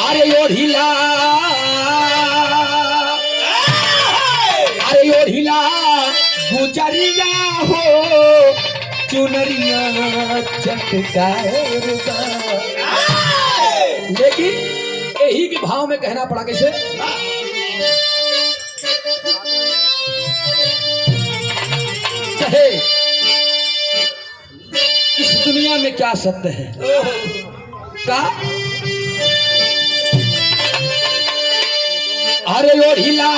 अरे ओढ़िला, अरे ओढ़िला गुजरिया हो चुनरिया चटकार। लेकिन यही के भाव में कहना पड़ा कैसे? कहे इस दुनिया में क्या सत्य है का? अरे ओढ़िला,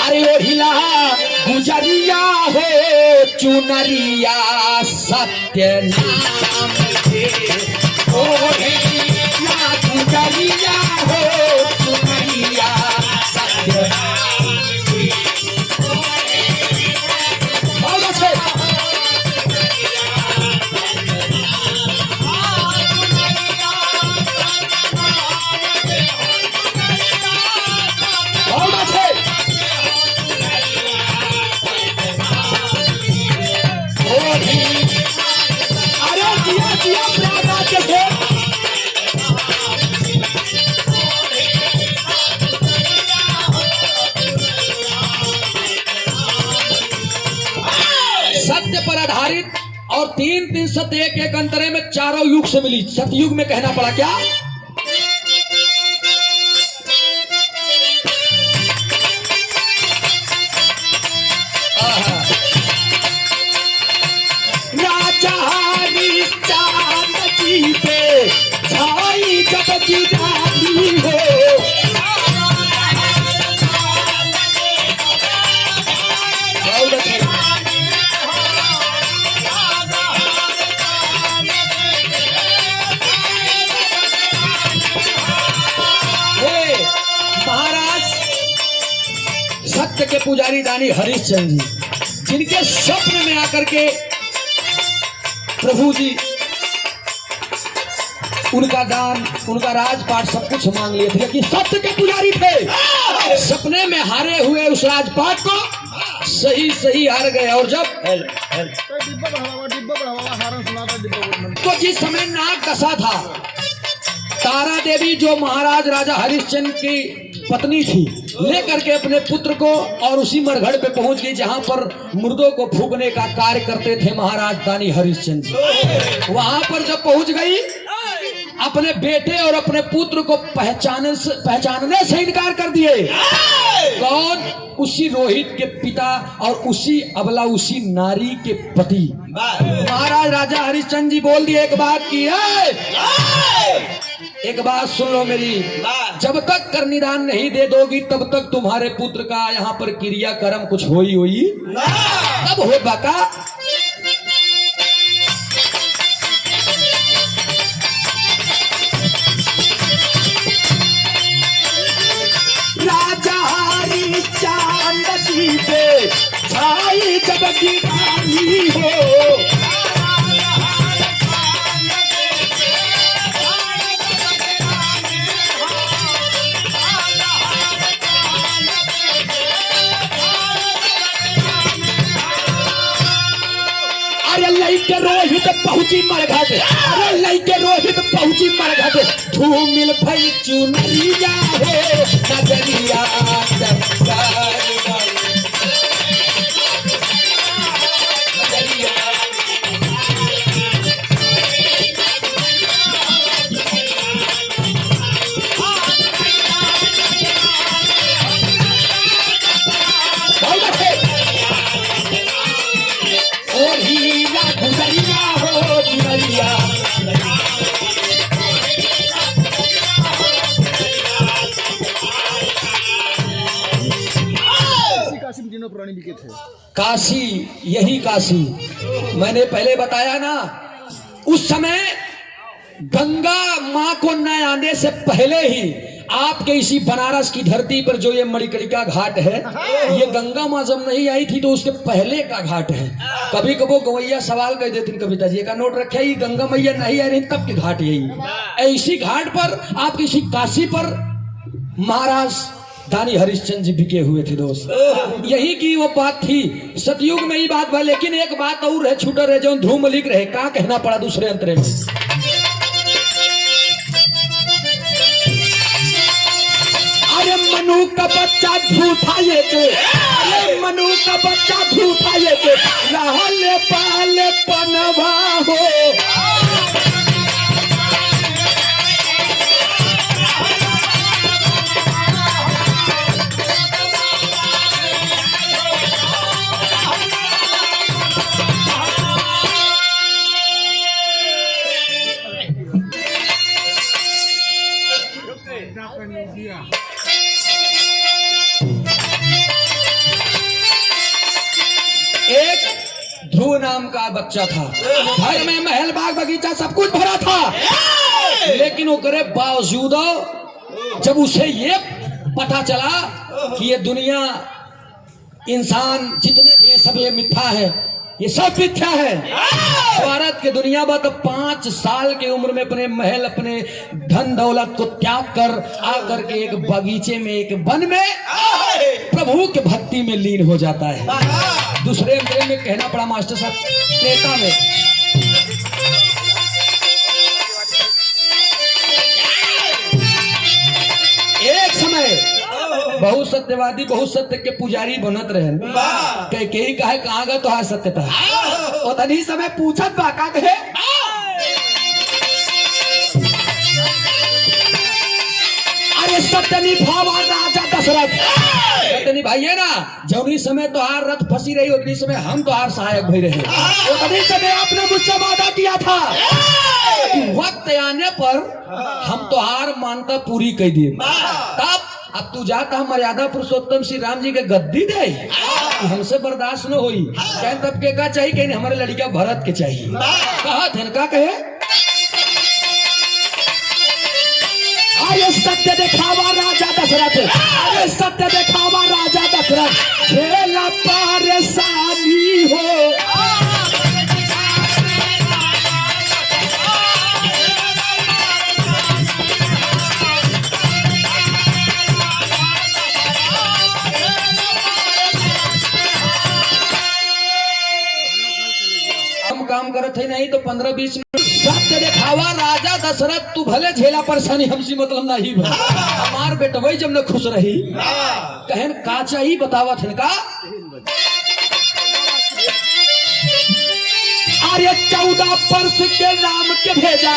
अरे ओढ़िला गुजरिया हो चुनरिया सत्य नाम के। ओढ़िला गुजरिया हो चुनरिया सत्य नाम के। सत्य पर आधारित और तीन सत्य एक अंतरे में चारों युग से मिली। सतयुग में कहना पड़ा क्या? राजा हरिश्चंद्र जी पे छाई जब की रानी हो। सत्य के पुजारी दानी हरिश्चंद्र जी, जिनके स्वप्न में आकर के प्रभु जी उनका दान, उनका राजपाट सब कुछ मांग लिए थे, कि सत्य के पुजारी थे। सपने में हारे हुए उस राजपाट को सही सही हार गए। और जब तो जिस समय नाग कसा था, तारा देवी जो महाराज राजा हरिश्चंद्र की पत्नी थी, लेकर के अपने पुत्र को और उसी मरघड़ पे पहुंच गई जहां पर मुर्दों को फूकने का कार्य करते थे महाराज दानी हरिश्चंद्र। वहां पर जब पहुंच गई, अपने बेटे और अपने पुत्र को पहचानने से इनकार कर दिए। कौन? उसी रोहित के पिता और उसी अबला, उसी नारी के पति। महाराज राजा हरिश्चंद्र जी बोल दिए एक बात की है, एक बात सुन लो मेरी, जब तक कर निदान नहीं दे दोगी तब तक तुम्हारे पुत्र का यहाँ पर क्रियाक्रम कुछ होई तब हो बाका। राजा हरिश्चंद्र जी पे छाई जब की रानी हो। लइके रोहित पहुंची मरघट, अरे लइके रोहित पहुंची मरघट, धूमिल भई चुनरिया हो नजरिया चमकार। काशी, यही काशी मैंने पहले बताया ना, उस समय गंगा माँ को न आने से पहले ही आपके इसी बनारस की धरती पर जो ये मणिकर्णिका घाट है, ये गंगा माँ जब नहीं आई थी तो उसके पहले का घाट है। कभी कभी गवैया सवाल कर देती कविता जी का नोट रखे, ये गंगा मैया नहीं आ रही तब की घाट यही। ऐसी घाट पर आप किसी काशी पर महाराज दानी हरिश्चंद्र जी बिके हुए थे दोस्त। यही की वो बात थी, सतयुग में ही बात हुआ। लेकिन एक बात और है, छूटा रहे जो ध्रुव मलिक रहे, का कहना पड़ा दूसरे अंतरे में। अरे मनु का बच्चा झूठा ये के, अरे मनु का बच्चा झूठा ये के, रहले पाले पनवा हो। एक ध्रुव नाम का बच्चा था, घर में महल बाग बगीचा सब कुछ भरा था, लेकिन वो करे बावजूद जब उसे ये पता चला कि ये दुनिया, इंसान जितने ये सब ये मिथ्या है, ये सब मिथ्या है। भारत के दुनिया में तो 5 साल की उम्र में अपने महल, अपने धन दौलत को त्याग कर आकर के एक बगीचे में, एक वन में प्रभु के भक्ति में लीन हो जाता है। दूसरे अंतरे में कहना पड़ा मास्टर साहब, त्रेता में एक समय बहुत सत्यवादी, बहुत सत्य के पुजारी बनत रहे। कई कहे कहाँ गए तो सत्य था, और तनी समय पूछत बा का कहे, अरे सत्य निभावा राजा दशरथ। सत्य निभाइए ना, जौनी समय तोहार रथ फंसी रही उतनी समय हम तोहार सहायक भई रहे। उतनी समय आपने मुझसे वादा किया था, वक्त आने पर हम तोहार मानता पूरी कर दिए। तब अब तू जाता मर्यादा पुरुषोत्तम श्री राम जी के गद्दी दे, हमसे बर्दाश्त न होई। कह तब के का चाहिए, कहीं हमारे लड़का भरत के चाहिए। कहा थे कहे, अरे सत्य दिखावा राजा दशरथ, अरे सत्य दिखावा राजा दशरथ, खेला परेशानी हो। काम करत है नहीं तो 15-20 मिनट। सत्य दिखावा राजा दशरथ, तू भले झेला परेशानी, हमसी मतलब नहीं बा। हमार बेटवई जब न खुश रही, कहन का चाहिए बतावा थे का। अरे 14 वर्ष के राम के भेजा,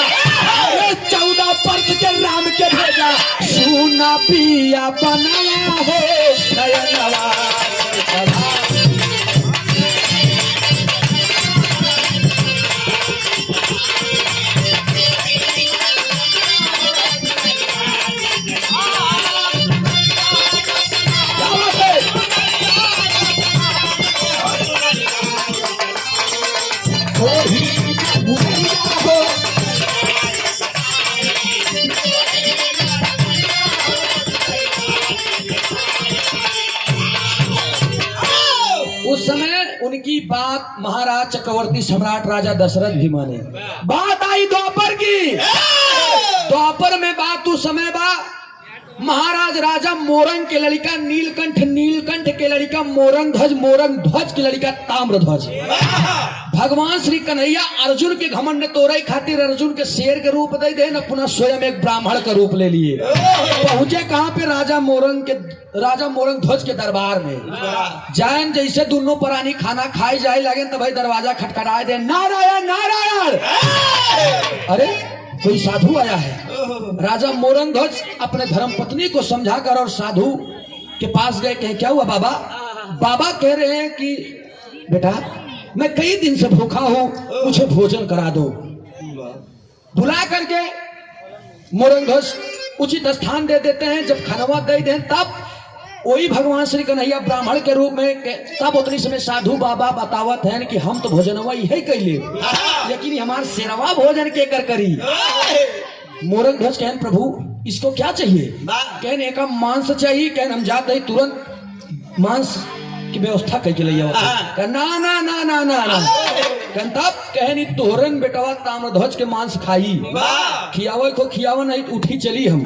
अरे 14 वर्ष के राम के भेजा, सुना पिया बनाया हो नयनवा। उस समय उनकी बात महाराज चक्रवर्ती सम्राट राजा दशरथ भी माने। बात आई द्वापर की, द्वापर में बात उस समय बा महाराज राजा मोरंग के लड़का नीलकंठ, नीलकंठ के लड़का मोरंग ध्वज, मोरंग ध्वज के लड़का ताम्रध्वज। भगवान श्री कन्हैया अर्जुन के घमंड तोड़े खातिर अर्जुन के शेर के रूप दे दे, न पुनः स्वयं एक ब्राह्मण का रूप ले लिए। पहुंचे कहां पे, राजा मोरंग ध्वज के दरबार में। जैन जैसे दोनों प्राणी खाना खाए जाए लगे तो भाई दरवाजा खटखटाए दे, नारायण नारायण। अरे कोई साधु आया है। राजा मोरंग ध्वज अपने धर्म पत्नी को समझाकर और साधु के पास गए, कहे क्या हुआ बाबा। बाबा कह रहे हैं कि बेटा मैं कई दिन से भूखा हूं, मुझे भोजन करा दो। बुला करके मोरंग ध्वज उचित स्थान दे देते हैं। जब खनवा दे दें तब वही भगवान श्री कन्हैया ब्राह्मण के रूप में, तब उतनी समय साधु बाबा बतावत हैं कि हम तो भोजनवा यही कैले, लेकिन हमार सेरवा भोजन के कर करी। मोरंग ध्वज कहन प्रभु इसको क्या चाहिए, कहन एक मांस चाहिए। कहन हम जाते ही तुरंत मांस की व्यवस्था करके ले आओ। ना ना ना ना ना ना कहन तब कहन तोहरन बेटवा ताम्रध्वज के मांस खाई, खियावे को खियावा नहीं उठी चली हम।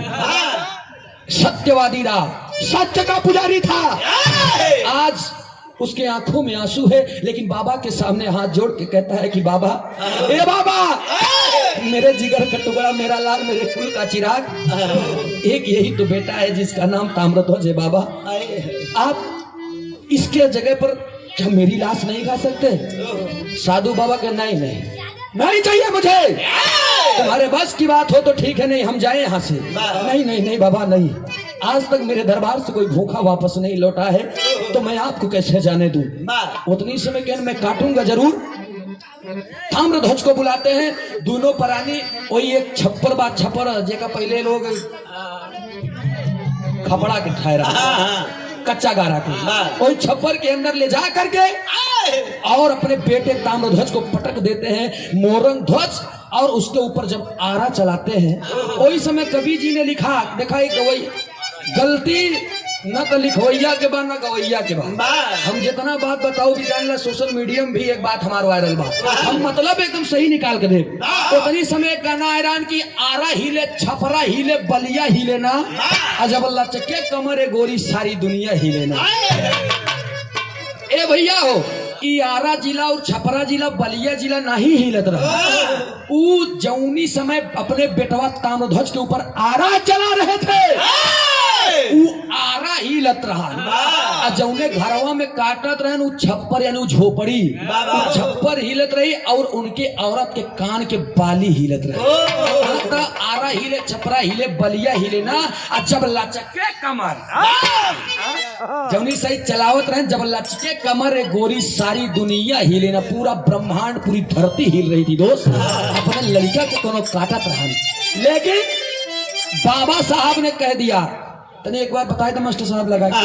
सत्यवादी राह सत्य का पुजारी था। आज उसके आंखों में आंसू है, लेकिन बाबा के सामने हाथ जोड़ के कहता है कि बाबा, ए बाबा, मेरे जिगर का टुकड़ा, मेरा लाल, मेरे कुल का चिराग, एक यही तो बेटा है जिसका नाम ताम्रध्वज है। बाबा, आप इसके जगह पर क्या मेरी लाश नहीं खा सकते? साधु बाबा के नहीं चाहिए मुझे। तुम्हारे बस की बात हो तो ठीक है, नहीं हम जाए यहाँ से। नहीं नहीं नहीं बाबा, नहीं। आज तक मेरे दरबार से कोई भूखा वापस नहीं लौटा है, तो मैं आपको कैसे जाने दूं? उतनी समय के मैं काटूंगा जरूर। ताम्रध्वज को बुलाते हैं, दोनों प्राणी वही एक छप्पर बात छप्पर जेका पहले लोग खपड़ा के ठहरा कच्चा गारा के, वही छप्पर के अंदर ले जा करके और अपने बेटे ताम्रध्वज को पटक देते हैं मोरंग ध्वज, और उसके ऊपर जब आरा चलाते हैं, वही समय कवि जी ने लिखा, देखा एक गवई गलती न तो लिखवैया के बाद न गवैया के बाद। हम जितना बात बताओ भी जान ला, सोशल मीडिया में भी एक बात हमारा वायरल बात, हम मतलब एकदम सही निकाल के दे। तो तनी समय गाना हैरान की आरा हिले, छपरा हिले, बलिया हिले ना, अजबल्ला चक्के कमर ए गोरी, सारी दुनिया हिले ना। ए भैया हो, ई आरा जिला और छपरा जिला, बलिया जिला नहीं हिलत रहा। ऊ जौनी समय अपने बेटवा ताम्रध्वज के ऊपर आरा चला रहे थे, आरा ही लत रहा। जौने घरवा में काटत रहे उ छप्पर यानी झोपड़ी, छप्पर हिलत रही, और उनके औरत के कान के बाली हिलत रहे। आरा हिले, छपरा हिले, बलिया हिले ना, जब लचके कमर जौनी सही चलावत रहे, जब लचके कमर ए गोरी, सारी दुनिया हिले ना, पूरा ब्रह्मांड, पूरी धरती हिल रही थी दोस्त। अपने लड़का के कोनो काटत रहा, लेकिन बाबा साहब ने कह दिया, तने एक बार बताए तो मास्टर साहब लगा के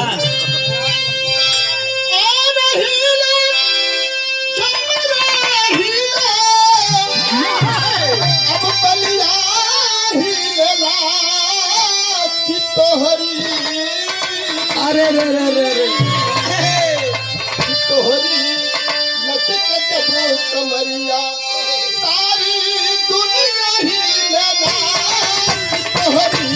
अरे रे रे रे रे कमरिया, सारी दुनिया हिलेला, तोहरी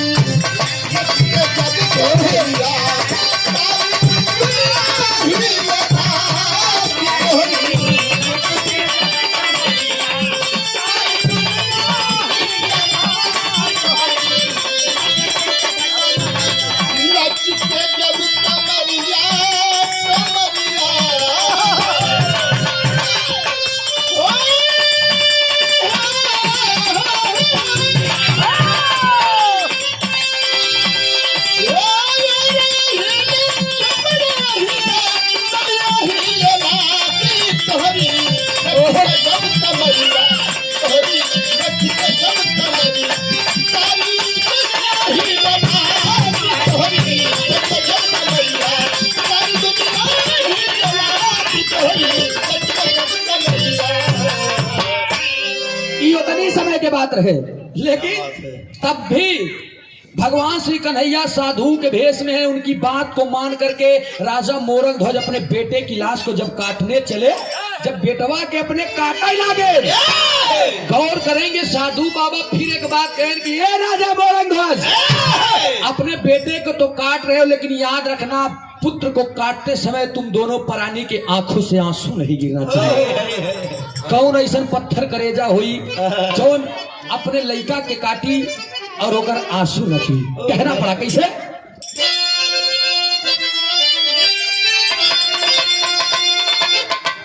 समय के बात रहे, लेकिन तब भी भगवान श्री कन्हैया साधु के भेष में है। उनकी बात को मान करके राजा मोरंग ध्वज अपने बेटे की लाश को जब काटने चले, जब बेटवा के अपने काटा लागे, गौर करेंगे साधु बाबा फिर एक बात कहेंगे कि ये राजा मोरंग ध्वज, अपने बेटे को तो काट रहे हो, लेकिन याद रखना पुत्र को काटते समय तुम दोनों प्राणी के आंखों से आंसू नहीं गिरना चाहिए। कौन ऐसा पत्थर करेजा हुई जो अपने लड़का के काटी और होकर आंसू रखी, कहना पड़ा कैसे?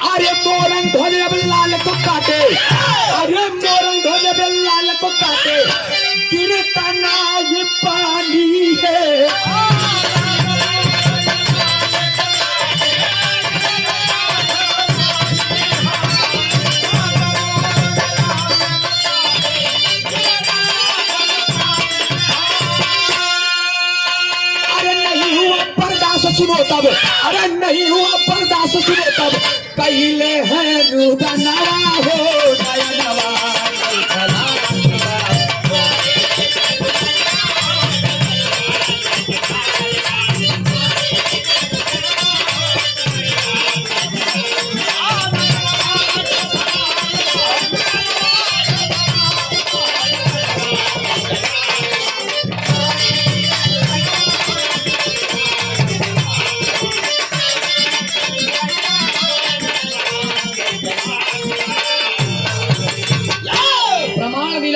अरे मोरंग ध्वज अब लाल को काटे, अरे मोरंग ध्वज अब लाल को काटे, गिरता ना ये पानी है। सुनो तब, अरे नहीं हुआ बर्दाश्त, सुनो तब, पहले है रुदनवा हो नयनवा।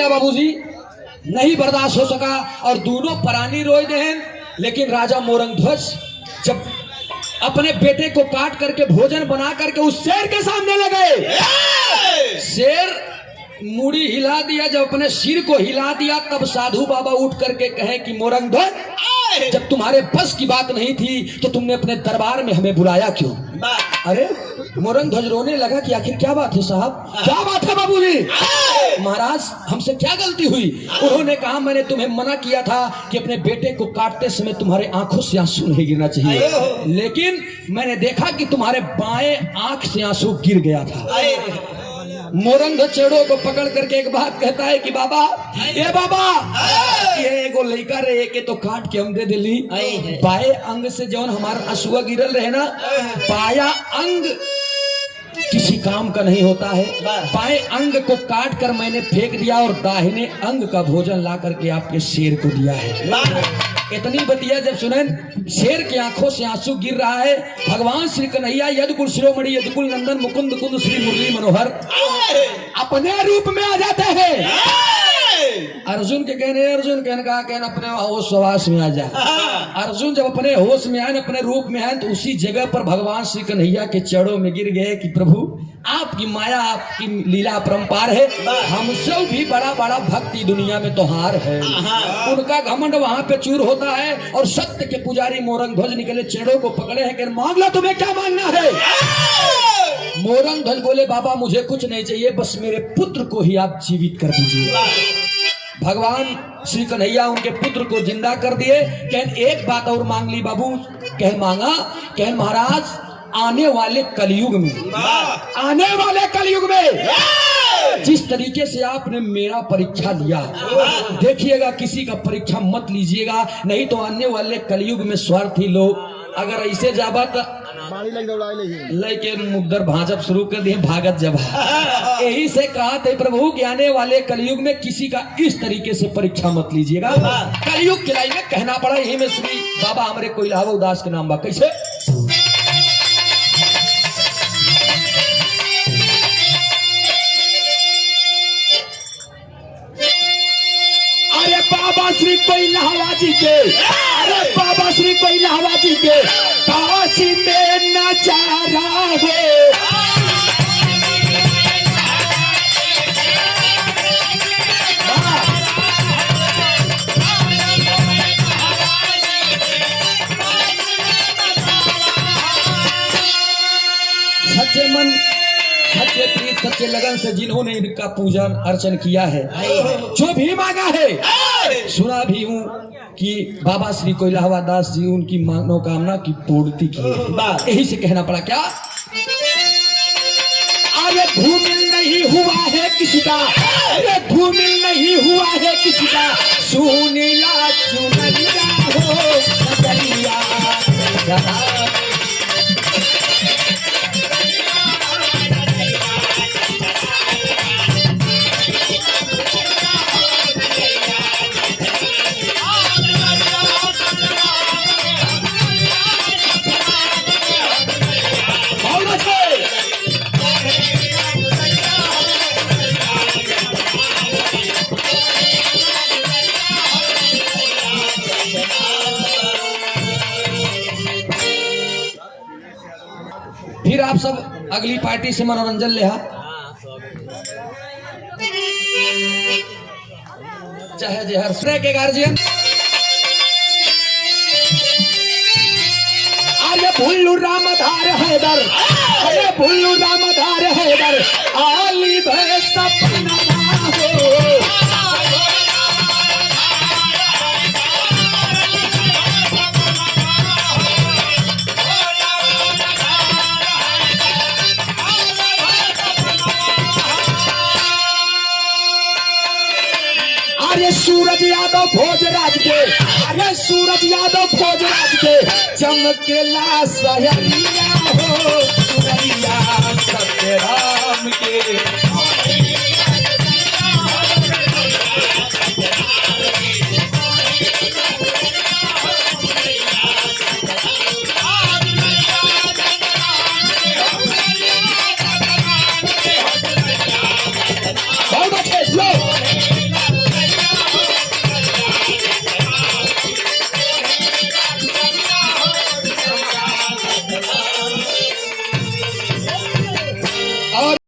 गया बाबूजी, नहीं बर्दाश्त हो सका और दोनों प्राणी रोए देहन। लेकिन राजा मोरंगध्वज जब अपने बेटे को काट करके भोजन बना करके उस शेर के सामने ले गए, शेर मुड़ी हिला दिया, जब अपने सिर को हिला दिया तब साधु बाबा उठ करके कहे कि मोरंगध्वज, जब तुम्हारे बस की बात नहीं थी तो तुमने अपने दरबार में हमें बुलाया क्यों? अरे मोरंगध्वज रोने लगा कि आखिर क्या बात है साहब, क्या बात है बाबूजी? महाराज हमसे क्या गलती हुई? उन्होंने कहा मैंने तुम्हें मना किया था कि अपने बेटे को काटते समय तुम्हारे आंखों से आंसू नहीं गिरना चाहिए, लेकिन मैंने देखा कि तुम्हारे बाएं आंख से आंसू गिर गया था। मोरंगध्वज चेड़ो को पकड़ करके एक बात कहता है कि बाबा, ये बाबा, ये एगो लड़का रहे के तो काट के हम दे दिली, बाएं अंग से जौन हमारा आंसुआ गिरल रहे ना, बाया अंग किसी काम का नहीं होता है, बाएं अंग को काट कर मैंने फेंक दिया और दाहिने अंग का भोजन ला करके आपके शेर को दिया है। इतनी बतिया जब सुने, शेर की आंखों से आंसू गिर रहा है। भगवान श्री कन्हैया यदुकुल शिरोमणि यदुकुल नंदन मुकुंद कुंद श्री मुरली मनोहर अपने रूप में आ जाते हैं। अर्जुन के कहने का कहना अपने होश सवास में आ जाए। अर्जुन जब अपने होश में आए, अपने रूप में आए, तो उसी जगह पर भगवान श्री कन्हैया के चरणों में गिर गए कि प्रभु आपकी माया, आपकी लीला परंपार है, हमसे भी बड़ा बड़ा भक्ति दुनिया में तो हार है। उनका घमंड वहां पे चूर होता है और सत्य के पुजारी मोरंगध्वज निकले, चेड़ों को पकड़े हैं कि मांग लो, तुम्हें क्या मांगना है? मोरंगध्वज बोले बाबा मुझे कुछ नहीं चाहिए, बस मेरे पुत्र को ही आप जीवित कर दीजिए। भगवान श्री कन्हैया उनके पुत्र को जिंदा कर दिए। कहन एक बात और मांग ली बाबू। कह मांगा, कह महाराज आने वाले कलयुग में जिस तरीके से आपने मेरा परीक्षा लिया, देखिएगा किसी का परीक्षा मत लीजिएगा, नहीं तो आने वाले कलयुग में स्वार्थी लोग अगर ऐसे जाबा तो लेके मुद्दर भाजप शुरू कर दिए, भागत जब यही से कहा थे प्रभु कि आने वाले कलयुग में किसी का इस तरीके से परीक्षा मत लीजिएगा। कलयुग के लाइन में कहना पड़ा, यही में श्री बाबा हमारे कोइलावा उदास के नाम बा। कैसे? अरे बाबा श्री कोइलावा जी के, अरे बाबा श्री कोइलावा जी के काशी में नजारा है। सच्चे मन, सच्चे प्रीत, सच्चे लगन से जिन्होंने इनका पूजन अर्चन किया है, जो भी मांगा है, सुना भी हूँ कि बाबा श्री कोइलावा दास जी उनकी मनोकामना की पूर्ति की है। यही से कहना पड़ा क्या? अरे धूमिल नहीं हुआ है किसी का, अरे धूमिल नहीं हुआ है किसी का, सुनीला चुनरिया हो नजरिया। फिर आप सब अगली पार्टी से मनोरंजन ले, चाहे जहर श्रेय के गार्जियन। अरे भुल्लू रामधार हैदर, अरे भुल्लू रामधार हैदर, आली भय सपना हो। अरे सूरज यादव भोजराज के, अरे सूरज यादव भोजराज के चमकेला सहरिया हो सुनरिया सत्य राम के। बहुत अच्छे श्लोक। जला